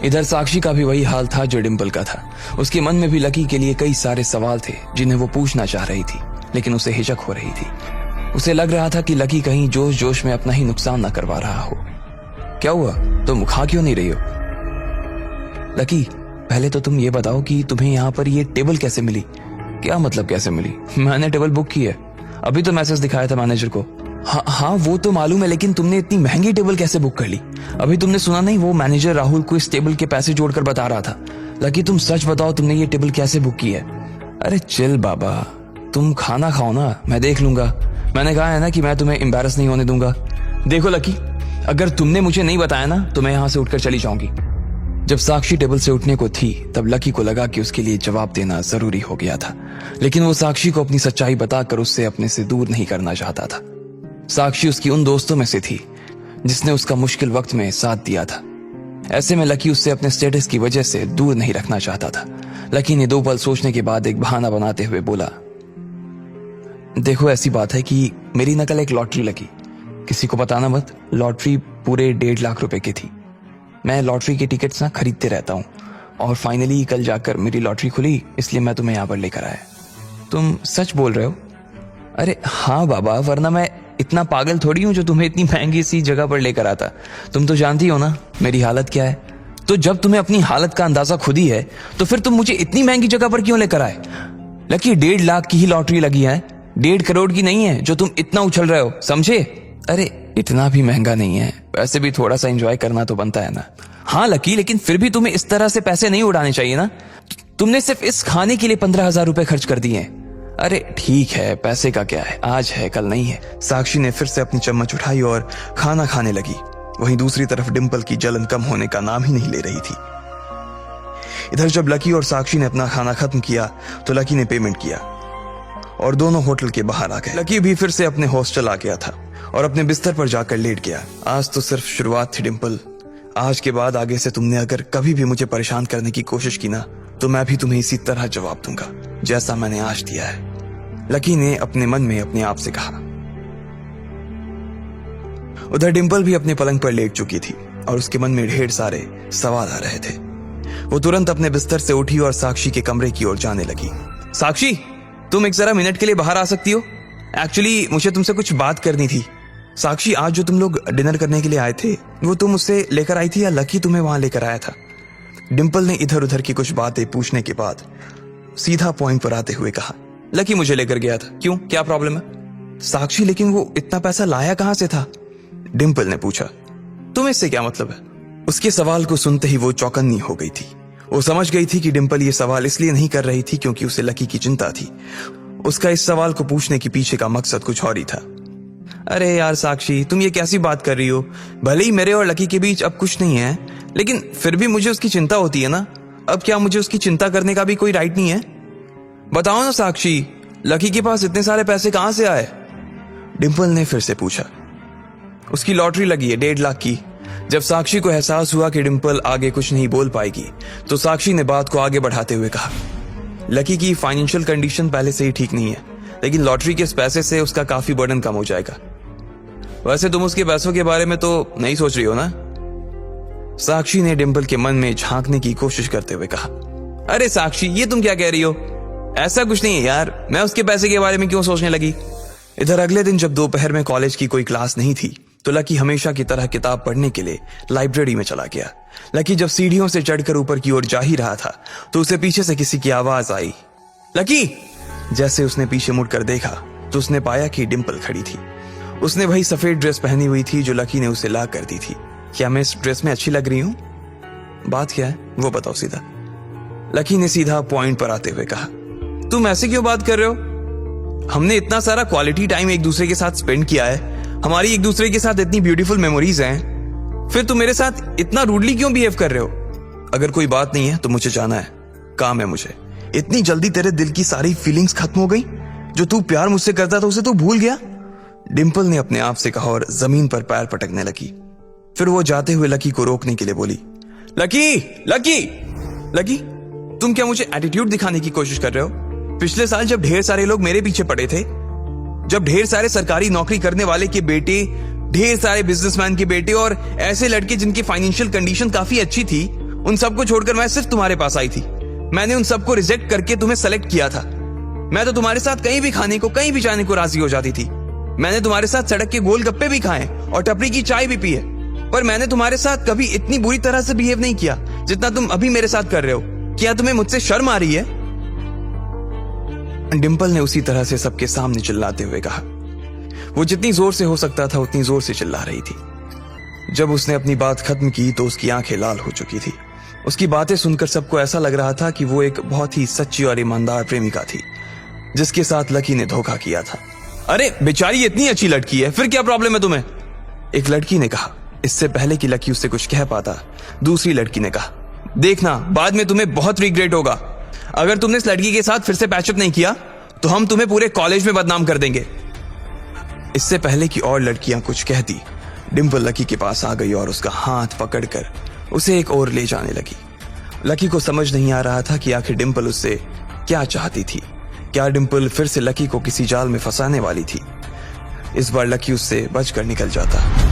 इधर साक्षी का भी वही हाल था जो डिम्पल का था। उसके मन में भी लकी के लिए कई सारे सवाल थे जिन्हें वो पूछना चाह रही थी, लेकिन उसे हिचक हो रही थी। उसे लग रहा था कि लकी कहीं जोश जोश में अपना ही नुकसान न करवा रहा हो। क्या हुआ, तुम खा क्यों नहीं रही हो? लकी, पहले तो तुम ये बताओ कि तुम्हें यहाँ पर ये टेबल कैसे मिली? क्या मतलब कैसे मिली? मैंने टेबल बुक की है, अभी तो मैसेज दिखाया था मैनेजर को। हाँ वो तो मालूम है, लेकिन तुमने इतनी महंगी टेबल कैसे बुक कर ली? अभी तुमने सुना नहीं, वो मैनेजर राहुल को इस टेबल के पैसे जोड़कर बता रहा था। लकी तुम सच बताओ, तुमने ये टेबल कैसे बुक की है? अरे चिल बाबा, तुम खाना खाओ ना, मैं देख लूंगा। मैंने कहा है ना कि मैं तुम्हें एम्बैरस नहीं होने दूंगा। देखो लकी, अगर तुमने मुझे नहीं बताया ना तो मैं यहाँ से उठकर चली जाऊंगी। जब साक्षी टेबल से उठने को थी तब लकी को लगा कि उसके लिए जवाब देना जरूरी हो गया था, लेकिन वो साक्षी को अपनी सच्चाई बताकर उससे अपने से दूर नहीं करना चाहता था। साक्षी उसकी उन दोस्तों में से थी जिसने उसका मुश्किल वक्त में साथ दिया था। ऐसे में लकी उससे अपने स्टेटस की वजह से दूर नहीं रखना चाहता था। लकी ने 2 पल सोचने के बाद एक बहाना बनाते हुए बोला, देखो ऐसी बात है कि मेरी न कल एक लॉटरी लगी, किसी को बताना मत। लॉटरी पूरे 1.5 लाख रुपए की थी। मैं लॉटरी के टिकट्स ना खरीदते रहता हूँ और फाइनली कल जाकर मेरी लॉटरी खुली, इसलिए मैं तुम्हें यहाँ पर लेकर आया। तुम सच बोल रहे हो? अरे हाँ बाबा, वरना मैं इतना पागल थोड़ी हूँ जो तुम्हें इतनी महंगी सी जगह पर लेकर आता। तुम तो जानती हो ना मेरी हालत क्या है। तो जब तुम्हें अपनी हालत का अंदाजा खुद ही है तो फिर तुम मुझे इतनी महंगी जगह पर क्यों लेकर आए? लकी 1.5 लाख की ही लॉटरी लगी है, 1.5 करोड़ की नहीं है जो तुम इतना उछल रहे हो, समझे? अरे इतना भी महंगा नहीं है, वैसे भी थोड़ा सा एंजॉय करना तो बनता है ना। हाँ लकी, लेकिन फिर भी तुम्हें इस तरह से पैसे नहीं उड़ाने चाहिए ना। तुमने सिर्फ इस खाने के लिए 15,000 रुपए खर्च कर दिए। अरे ठीक है, पैसे का क्या है, आज है कल नहीं है। साक्षी ने फिर से अपनी चम्मच उठाई और खाना खाने लगी। वहीं दूसरी तरफ डिम्पल की जलन कम होने का नाम ही नहीं ले रही थी। इधर जब लकी और साक्षी ने अपना खाना खत्म किया तो लकी ने पेमेंट किया और दोनों होटल के बाहर आ गए। लकी भी फिर से अपने हॉस्टल आ गया था और अपने बिस्तर पर जाकर लेट गया। आज तो सिर्फ शुरुआत थी डिम्पल, आज के बाद आगे से तुमने अगर कभी भी मुझे परेशान करने की कोशिश की ना तो मैं भी तुम्हें इसी तरह जवाब दूंगा जैसा मैंने आज दिया है, लकी ने अपने मन में अपने आप से कहा। उधर डिम्पल भी अपने पलंग पर लेट चुकी थी और उसके मन में ढेर सारे सवाल आ रहे थे। वो तुरंत अपने बिस्तर से उठी और साक्षी के कमरे की ओर जाने लगी। साक्षी, तुम एक जरा मिनट के लिए बाहर आ सकती हो? एक्चुअली मुझे तुमसे कुछ बात करनी थी। साक्षी, आज जो तुम लोग डिनर करने के लिए आए थे वो तुम उससे लेकर आई थी या लकी तुम्हें वहां लेकर आया था? डिम्पल ने इधर उधर की कुछ बातें पूछने के बाद सीधा पॉइंट पर आते हुए कहा, लकी मुझे लेकर गया था। क्यों, क्या प्रॉब्लम है? साक्षी, लेकिन वो इतना पैसा लाया कहां से था? डिम्पल ने पूछा। तुम्हें इससे क्या मतलब है? उसके सवाल को सुनते ही वो चौकन्नी हो गई थी। वो समझ गई थी कि डिम्पल ये सवाल इसलिए नहीं कर रही थी क्योंकि उसे लकी की चिंता थी। उसका इस सवाल को पूछने के पीछे का मकसद कुछ और ही था। अरे यार साक्षी, तुम ये कैसी बात कर रही हो? भले ही मेरे और लकी के बीच अब कुछ नहीं है, लेकिन फिर भी मुझे उसकी चिंता होती है ना। अब क्या मुझे उसकी चिंता करने का भी कोई राइट नहीं है? बताओ ना साक्षी, लकी के पास इतने सारे पैसे कहां से आए? डिम्पल ने फिर से पूछा। उसकी लॉटरी लगी है 1.5 लाख की। जब साक्षी को एहसास हुआ कि डिम्पल आगे कुछ नहीं बोल पाएगी तो साक्षी ने बात को आगे बढ़ाते हुए कहा, लकी की फाइनेंशियल कंडीशन पहले से ही ठीक नहीं है, लेकिन लॉटरी के इस पैसे से उसका काफी बर्डन कम हो जाएगा। वैसे तुम उसके पैसों के बारे में तो नहीं सोच रही हो ना? साक्षी ने डिम्पल के मन में झांकने की कोशिश करते हुए कहा। अरे साक्षी, ये तुम क्या कह रही हो? ऐसा कुछ नहीं है यार, मैं उसके पैसे के बारे में क्यों सोचने लगी? इधर अगले दिन जब दोपहर में कॉलेज की कोई क्लास नहीं थी तो लकी हमेशा की तरह किताब पढ़ने के लिए लाइब्रेरी में चला गया। लकी जब सीढ़ियों से चढ़कर ऊपर की ओर जा ही रहा था तो उसे पीछे से किसी की आवाज आई, लकी। जैसे उसने पीछे मुड़कर देखा तो उसने पाया कि डिम्पल खड़ी थी। उसने वही सफेद ड्रेस पहनी हुई थी जो लकी ने उसे ला कर दी थी। क्या मैं इस ड्रेस में अच्छी लग रही हूं? बात क्या है वो बताओ सीधा। लकी ने सीधा पॉइंट पर आते हुए कहा। तुम ऐसे क्यों बात कर रहे हो? हमने इतना सारा क्वालिटी टाइम एक दूसरे के साथ स्पेंड किया है, हमारी एक दूसरे के साथ इतनी ब्यूटीफुल मेमोरीज हैं, फिर तुम मेरे साथ इतना रूडली क्यों बिहेव कर रहे हो? अगर कोई बात नहीं है तो मुझे जाना है, काम है मुझे। इतनी जल्दी तेरे दिल की सारी फीलिंग्स खत्म हो गई? जो तू प्यार मुझसे करता था उसे तू भूल गया? डिम्पल ने अपने आप से कहा और जमीन पर पैर पटकने लगी। फिर वो जाते हुए लकी को रोकने के लिए बोली, लकी, लकी, लकी, तुम क्या मुझे एटीट्यूड दिखाने की कोशिश कर रहे हो? पिछले साल जब ढेर सारे लोग मेरे पीछे पड़े थे, जब ढेर सारे सरकारी नौकरी करने वाले के बेटे, ढेर सारे बिजनेसमैन के बेटे और ऐसे लड़के जिनकी फाइनेंशियल कंडीशन काफी अच्छी थी, उन सबको छोड़कर मैं सिर्फ तुम्हारे पास आई थी। मैंने उन सबको रिजेक्ट करके तुम्हें सेलेक्ट किया था। मैं तो तुम्हारे साथ कहीं भी खाने को, कहीं भी जाने को राजी हो जाती थी। मैंने तुम्हारे साथ सड़क के गोलगप्पे भी खाए और टपरी की चाय भी पी है, पर मैंने तुम्हारे साथ कभी इतनी बुरी तरह से बिहेव नहीं किया जितना तुम अभी मेरे साथ कर रहे हो। क्या तुम्हें मुझसे शर्म आ रही है? डिंपल ने उसी तरह से सबके सामने चिल्लाते हुए कहा। वो जितनी जोर से हो सकता था उतनी जोर से चिल्ला रही थी। जब उसने अपनी बात खत्म की तो उसकी आंखें लाल हो चुकी थी। उसकी बातें सुनकर सबको ऐसा लग रहा था कि वो एक बहुत ही सच्ची और ईमानदार प्रेमिका थी जिसके साथ लकी ने धोखा किया था। अरे बेचारी इतनी अच्छी लड़की है, फिर क्या प्रॉब्लम है तुम्हें? एक लड़की ने कहा। इससे पहले कि लकी उससे कुछ कह पाता, दूसरी लड़की ने कहा, देखना बाद में तुम्हें बहुत रिग्रेट होगा। अगर तुमने इस लड़की के साथ फिर से पैचअप नहीं किया तो हम तुम्हें पूरे कॉलेज में बदनाम कर देंगे। इससे पहले कि और लड़कियां कुछ कहती, डिंपल लकी के पास आ गई और उसका हाथ पकड़कर उसे एक ओर ले जाने लगी। लकी को समझ नहीं आ रहा था कि आखिर डिंपल उससे क्या चाहती थी। क्या डिंपल फिर से लकी को किसी जाल में फंसाने वाली थी? इस बार लकी उससे बचकर निकल जाता।